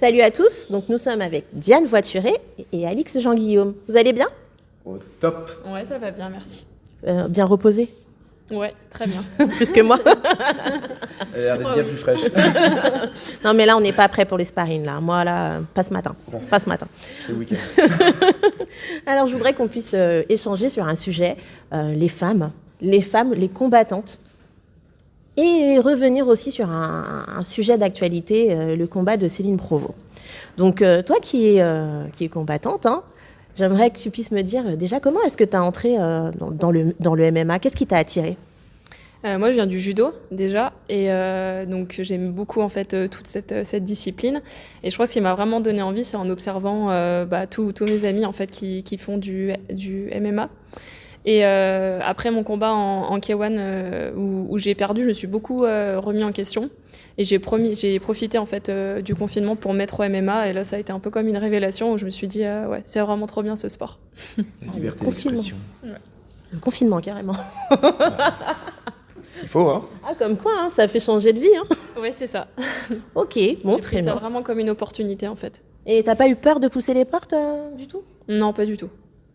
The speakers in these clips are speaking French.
Salut à tous, donc nous sommes avec Diane Voituré et Alix Jean-Guillaume. Vous allez bien? Au top. Ouais, ça va bien, merci. Bien reposé? Ouais, très bien. Plus que moi. Elle a l'air d'être bien plus fraîche. Non mais là on n'est pas prêt pour les sparring là. Moi là, pas ce matin. Pas ce matin. C'est le week-end. Alors je voudrais qu'on puisse échanger sur un sujet, les femmes, les combattantes. Et revenir aussi sur un sujet d'actualité, le combat de Céline Provost. Donc toi qui es combattante, hein, j'aimerais que tu puisses me dire déjà comment est-ce que tu as entré dans le MMA? Qu'est-ce qui t'a attiré? Moi, je viens du judo déjà, et donc j'aime beaucoup en fait toute cette discipline. Et je crois que ce qui m'a vraiment donné envie, c'est en observant tous mes amis en fait qui font du MMA. Et après mon combat en K1 où j'ai perdu, je me suis beaucoup remis en question. Et j'ai profité en fait du confinement pour me mettre au MMA. Et là, ça a été un peu comme une révélation où je me suis dit, ouais, c'est vraiment trop bien ce sport. La liberté d'expression. Ouais. Le confinement, carrément. Il faut, hein. Ah, comme quoi, hein, ça fait changer de vie. Hein. Ouais, c'est ça. Ok, bon, J'ai très pris bien. ça vraiment comme une opportunité en fait. Et t'as pas eu peur de pousser les portes du tout? Non, pas du tout.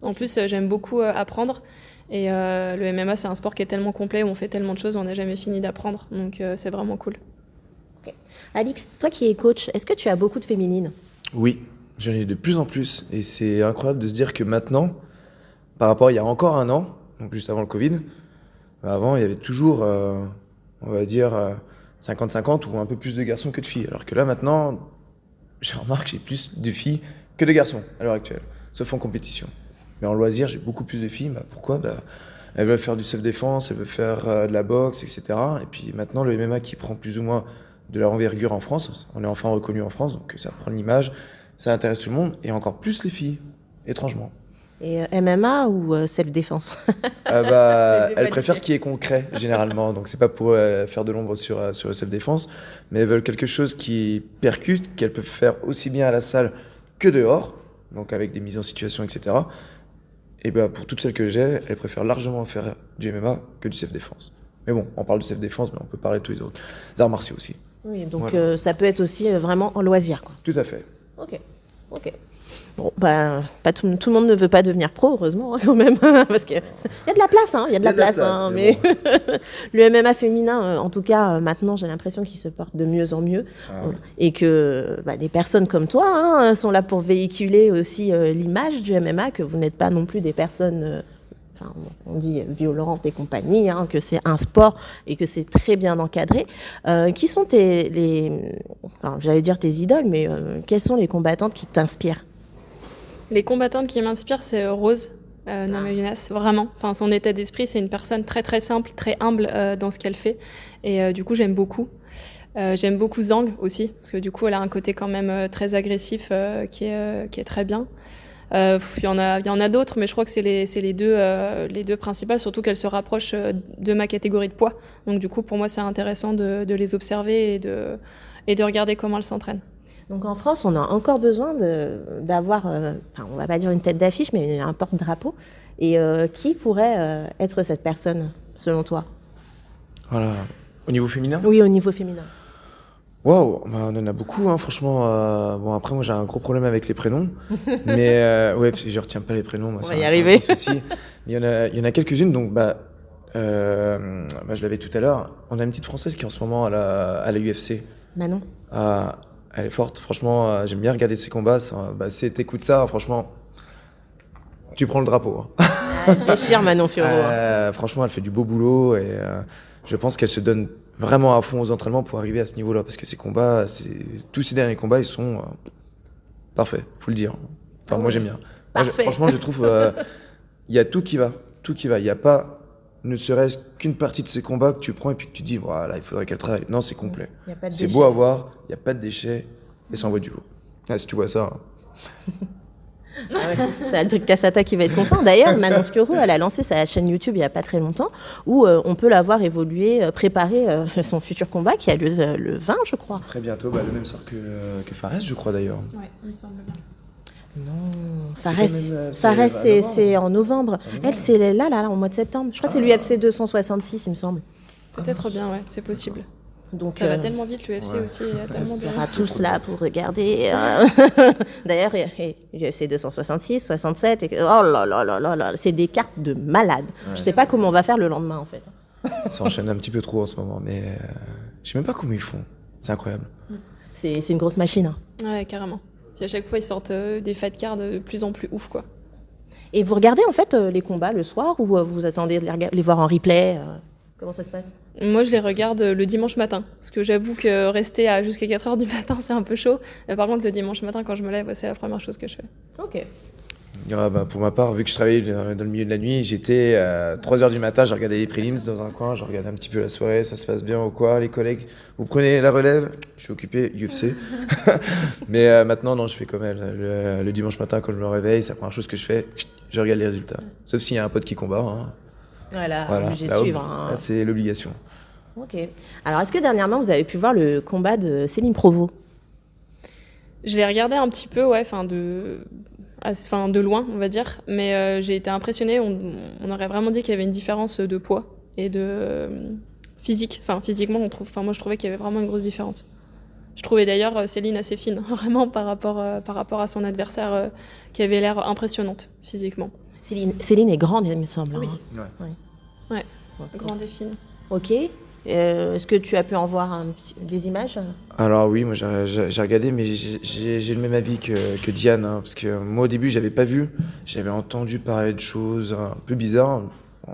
En plus, j'aime beaucoup apprendre. Et le MMA, c'est un sport qui est tellement complet, où on fait tellement de choses, où on n'a jamais fini d'apprendre. Donc, c'est vraiment cool. Okay. Alix, toi qui es coach, est-ce que tu as beaucoup de féminines? Oui, j'en ai de plus en plus. Et c'est incroyable de se dire que maintenant, par rapport à il y a encore un an, donc juste avant le Covid, avant, il y avait toujours, on va dire, 50-50 ou un peu plus de garçons que de filles. Alors que là, maintenant, je remarque que j'ai plus de filles que de garçons à l'heure actuelle, sauf en compétition. Mais en loisir, j'ai beaucoup plus de filles. Pourquoi? Elles veulent faire du self-défense, elles veulent faire de la boxe, etc. Et puis maintenant, le MMA qui prend plus ou moins de leur envergure en France, on est enfin reconnu en France, donc ça prend l'image, ça intéresse tout le monde, et encore plus les filles, étrangement. Et MMA ou self-défense? Elles préfèrent ce qui est concret, généralement. Donc, c'est pas pour faire de l'ombre sur le self-défense, mais elles veulent quelque chose qui percute, qu'elles peuvent faire aussi bien à la salle que dehors, donc avec des mises en situation, etc. Et pour toutes celles que j'ai, elles préfèrent largement faire du MMA que du self-défense. Mais bon, on parle de self-défense, mais on peut parler de tous les autres arts martiaux aussi. Oui, donc Voilà. ça peut être aussi vraiment en loisir, quoi. Tout à fait. Ok. Bon, pas tout le monde ne veut pas devenir pro, heureusement, hein, quand même, parce qu'il y a de la place, hein, il y a de la place, mais bon. le MMA féminin, en tout cas, maintenant, j'ai l'impression qu'il se porte de mieux en mieux, et que des personnes comme toi hein, sont là pour véhiculer aussi l'image du MMA, que vous n'êtes pas non plus des personnes, on dit violentes et compagnie, hein, que c'est un sport et que c'est très bien encadré. Qui sont j'allais dire tes idoles, mais quelles sont les combattantes qui t'inspirent? Les combattantes qui m'inspirent, c'est Rose Namajunas, vraiment. Enfin, son état d'esprit, c'est une personne très très simple, très humble dans ce qu'elle fait. Et du coup, j'aime beaucoup. J'aime beaucoup Zhang aussi, parce que du coup, elle a un côté quand même très agressif qui est très bien. Il y en a d'autres, mais je crois que c'est les deux principales, surtout qu'elles se rapprochent de ma catégorie de poids. Donc du coup, pour moi, c'est intéressant de les observer et de regarder comment elles s'entraînent. Donc en France, on a encore besoin d'avoir, on va pas dire une tête d'affiche, mais un porte-drapeau. Et qui pourrait être cette personne, selon toi? Voilà. Au niveau féminin? Oui, au niveau féminin. Waouh, on en a beaucoup, hein, franchement. Bon, après, moi, j'ai un gros problème avec les prénoms. Mais ouais, parce que je retiens pas les prénoms. Moi, on va y arriver. Mais il y en a quelques-unes. Donc, je l'avais tout à l'heure. On a une petite Française qui est en ce moment à la UFC. Manon. Elle est forte. Franchement, j'aime bien regarder ses combats. Si t'écoutes ça, franchement, tu prends le drapeau. Hein. Elle déchire Manon Fiorot. Franchement, elle fait du beau boulot et je pense qu'elle se donne vraiment à fond aux entraînements pour arriver à ce niveau-là, parce que ces combats, tous ces derniers combats, ils sont parfaits, faut le dire. Enfin, moi j'aime bien. Franchement, je trouve il y a tout qui va. Il n'y a pas, ne serait-ce qu'une partie de ces combats que tu prends et puis que tu dis, voilà, il faudrait qu'elle travaille. Non, c'est complet. C'est beau à voir, il n'y a pas de déchets et ça envoie du lourd. Si tu vois ça. C'est le truc Cassata qui va être content. D'ailleurs, Manon Fiorot, elle a lancé sa chaîne YouTube il n'y a pas très longtemps, où on peut la voir évoluer, préparer son futur combat qui a lieu le 20, je crois. Très bientôt, le même sort que Fares, je crois d'ailleurs. Ouais, il me semble bien. Non, Fares, c'est en novembre. Elle, c'est là, au mois de septembre. Je crois que c'est l'UFC 266, il me semble. Peut-être bien, ouais, c'est possible. Donc, Ça va tellement vite, l'UFC ouais. aussi, il y a tellement on de... sera tous là pour regarder. D'ailleurs, l'UFC 266, 67, oh là là là là là, c'est des cartes de malades. Je sais pas comment on va faire le lendemain, en fait. Ça enchaîne un petit peu trop en ce moment, mais je sais même pas comment ils font. C'est incroyable. C'est une grosse machine. Hein. Ouais, carrément. Puis à chaque fois, ils sortent des fight cards de plus en plus ouf, quoi. Et vous regardez en fait les combats le soir ou vous attendez de les voir en replay Comment ça se passe? Moi, je les regarde le dimanche matin. Parce que j'avoue que rester jusqu'à 4h du matin, c'est un peu chaud. Par contre, le dimanche matin, quand je me lève, c'est la première chose que je fais. Ok. Pour ma part, vu que je travaillais dans le milieu de la nuit, j'étais à 3h du matin, je regardais les prelims dans un coin, je regardais un petit peu la soirée, ça se passe bien ou quoi, les collègues, vous prenez la relève, je suis occupé, UFC. Mais maintenant, non, je fais comme elle. Le dimanche matin, quand je me réveille, c'est la première chose que je fais, je regarde les résultats. Sauf s'il y a un pote qui combat. Hein. Voilà, obligé de là, suivre. Hein. Là, c'est l'obligation. Ok. Alors, est-ce que dernièrement, vous avez pu voir le combat de Céline Provost? Je l'ai regardé un petit peu, ouais, de loin, on va dire. Mais j'ai été impressionnée. On aurait vraiment dit qu'il y avait une différence de poids et de physique. Enfin, physiquement, moi, je trouvais qu'il y avait vraiment une grosse différence. Je trouvais d'ailleurs Céline assez fine, vraiment, par rapport à son adversaire, qui avait l'air impressionnante, physiquement. Céline est grande, il me semble. Oui. Hein. Ouais. Grande et fine. Ok. Est-ce que tu as pu en voir des images? Alors oui, moi j'ai regardé, mais j'ai le même avis que Diane, hein, parce que moi au début j'avais pas vu, j'avais entendu parler de choses un peu bizarres. Bon,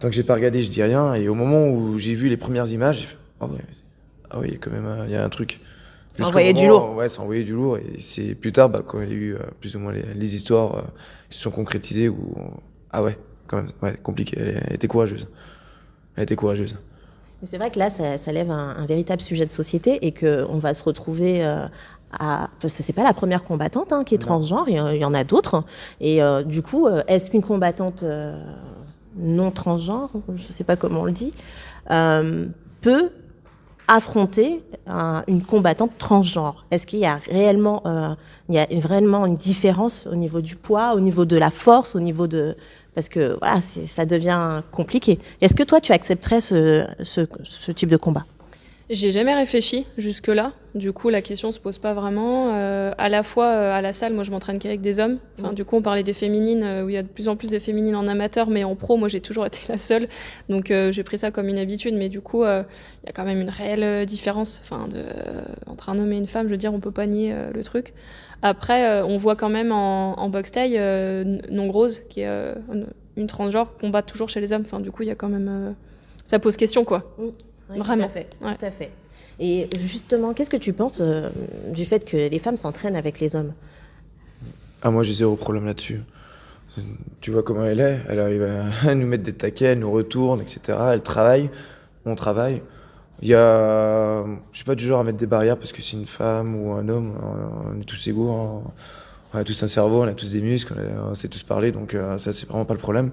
tant que j'ai pas regardé, je dis rien, et au moment où j'ai vu les premières images, j'ai fait ah oui, quand même, il y a un truc. Ça envoyait du lourd. Ouais, ça envoyait du lourd, et c'est plus tard, quand il y a eu plus ou moins les histoires qui se sont concrétisées, où ah ouais, quand même, ouais, compliqué. Elle était courageuse. Elle était courageuse. Mais c'est vrai que là, ça lève un véritable sujet de société et qu'on va se retrouver parce que c'est pas la première combattante qui est transgenre, il y en a d'autres. Et du coup, est-ce qu'une combattante non transgenre, je sais pas comment on le dit, peut affronter une combattante transgenre? Est-ce qu'il y a réellement, vraiment une différence au niveau du poids, au niveau de la force, au niveau de... Parce que voilà, ça devient compliqué. Est-ce que toi, tu accepterais ce type de combat? J'ai jamais réfléchi jusque-là. Du coup, la question se pose pas vraiment. À la fois, à la salle, moi, je m'entraîne qu'avec des hommes. Enfin, du coup, on parlait des féminines, où il y a de plus en plus de féminines en amateur, mais en pro, moi, j'ai toujours été la seule. Donc, j'ai pris ça comme une habitude. Mais du coup, il y a quand même une réelle différence entre un homme et une femme. Je veux dire, on peut pas nier le truc. Après, on voit quand même en boxe taille Non-Rose, qui est une transgenre, combat toujours chez les hommes. Enfin, du coup, il y a quand même... ça pose question, quoi. Oui, vraiment. Tout à fait. Et justement, qu'est-ce que tu penses du fait que les femmes s'entraînent avec les hommes? Ah, moi, j'ai zéro problème là-dessus. Tu vois comment elle est, elle arrive à nous mettre des taquets, elle nous retourne, etc. Elle travaille, on travaille. Je suis pas du genre à mettre des barrières parce que c'est une femme ou un homme, on est tous égaux, hein. On a tous un cerveau, on a tous des muscles, on sait tous parler, donc ça, c'est vraiment pas le problème.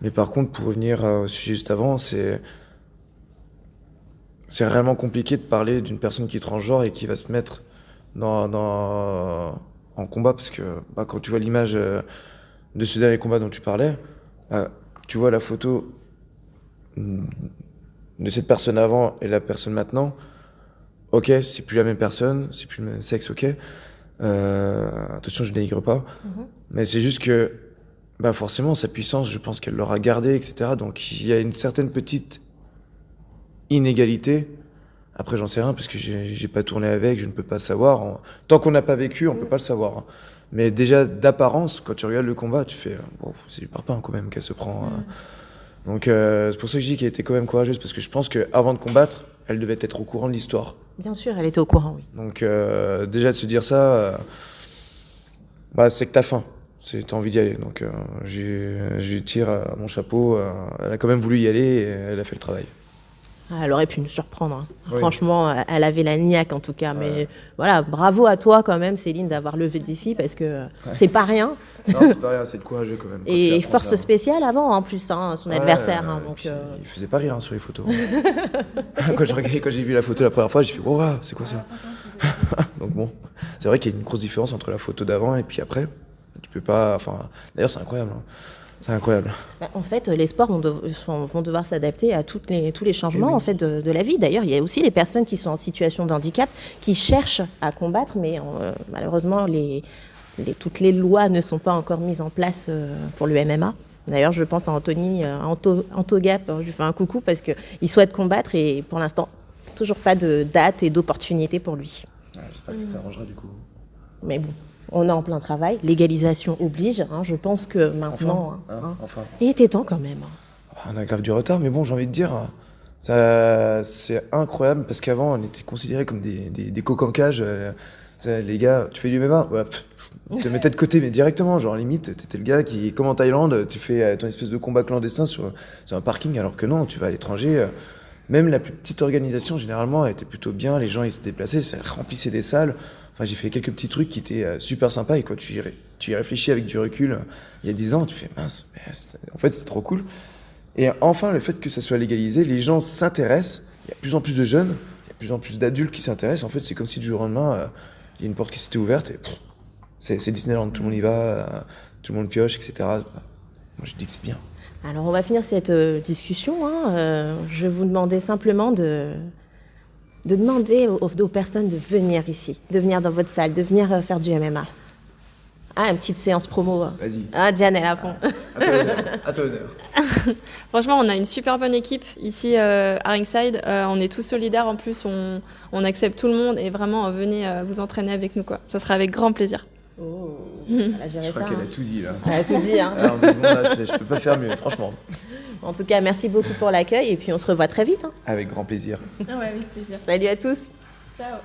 Mais par contre, pour revenir au sujet juste avant, c'est réellement compliqué de parler d'une personne qui est transgenre et qui va se mettre en combat, parce que quand tu vois l'image de ce dernier combat dont tu parlais, tu vois la photo de cette personne avant et la personne maintenant. Ok, c'est plus la même personne, c'est plus le même sexe, ok. Attention, je dénigre pas, mais c'est juste que forcément sa puissance, je pense qu'elle l'aura gardée, etc. Donc il y a une certaine petite inégalité. Après, j'en sais rien parce que j'ai pas tourné avec, je ne peux pas savoir. Tant qu'on n'a pas vécu, on peut pas le savoir. Hein. Mais déjà d'apparence, quand tu regardes le combat, tu fais c'est du parpaing quand même qu'elle se prend. Donc c'est pour ça que je dis qu'elle était quand même courageuse, parce que je pense qu'avant de combattre, elle devait être au courant de l'histoire. Bien sûr, elle était au courant, oui. Donc déjà de se dire ça, c'est que t'as faim. T'as envie d'y aller. Donc je tire mon chapeau. Elle a quand même voulu y aller et elle a fait le travail. Elle aurait pu nous surprendre. Hein. Oui. Franchement, elle avait la niaque en tout cas. Mais voilà, bravo à toi quand même, Céline, d'avoir levé le défi parce que c'est pas rien. Non, c'est pas rien, c'est de courageux quand même. Et force spéciale avant en plus, son adversaire. Donc, il faisait pas rire sur les photos. Quand j'ai vu la photo la première fois, j'ai fait wow, c'est quoi ça? Donc bon, c'est vrai qu'il y a une grosse différence entre la photo d'avant et puis après. Tu peux pas. Enfin, d'ailleurs, c'est incroyable. Hein. C'est incroyable. En fait, les sports vont devoir s'adapter à tous les changements en fait, de la vie. D'ailleurs, il y a aussi les personnes qui sont en situation de handicap qui cherchent à combattre, mais malheureusement, toutes les lois ne sont pas encore mises en place pour le MMA. D'ailleurs, je pense à Anthony Antogap, je lui fais un coucou parce qu'il souhaite combattre et pour l'instant, toujours pas de date et d'opportunité pour lui. Ouais, j'espère que ça s'arrangera du coup. Mais bon. On est en plein travail, légalisation oblige, je pense que maintenant... Enfin. Il était temps quand même. On a grave du retard, mais bon, j'ai envie de dire, c'est incroyable parce qu'avant, on était considérés comme des coqs en cage. Les gars, tu fais du MMA, ouais, on te mettait de côté, mais directement, genre limite, t'étais le gars qui, comme en Thaïlande, tu fais ton espèce de combat clandestin sur un parking, alors que non, tu vas à l'étranger. Même la plus petite organisation, généralement, elle était plutôt bien, les gens, ils se déplaçaient, ça remplissait des salles. Enfin, j'ai fait quelques petits trucs qui étaient super sympas et quand tu y réfléchis avec du recul, il y a 10 ans, tu fais mince, mais en fait c'est trop cool. Et enfin, le fait que ça soit légalisé, les gens s'intéressent, il y a de plus en plus de jeunes, il y a de plus en plus d'adultes qui s'intéressent. En fait, c'est comme si du jour au lendemain, il y a une porte qui s'était ouverte et c'est Disneyland, tout le monde y va, tout le monde pioche, etc. Moi je dis que c'est bien. Alors on va finir cette discussion. Je vais vous demander simplement de demander aux personnes de venir ici, de venir dans votre salle, de venir faire du MMA. Une petite séance promo. Vas-y. Diane, elle a fond. À toi l'honneur. Franchement, on a une super bonne équipe ici à Ringside. On est tous solidaires en plus, on accepte tout le monde et vraiment venez vous entraîner avec nous, quoi. Ça sera avec grand plaisir. Oh. Je crois qu'elle a tout dit là. Elle a tout dit. Alors, bon, là, je peux pas faire mieux, franchement. En tout cas, merci beaucoup pour l'accueil et puis on se revoit très vite. Avec grand plaisir. Ah ouais, avec plaisir. Salut à tous. Ciao.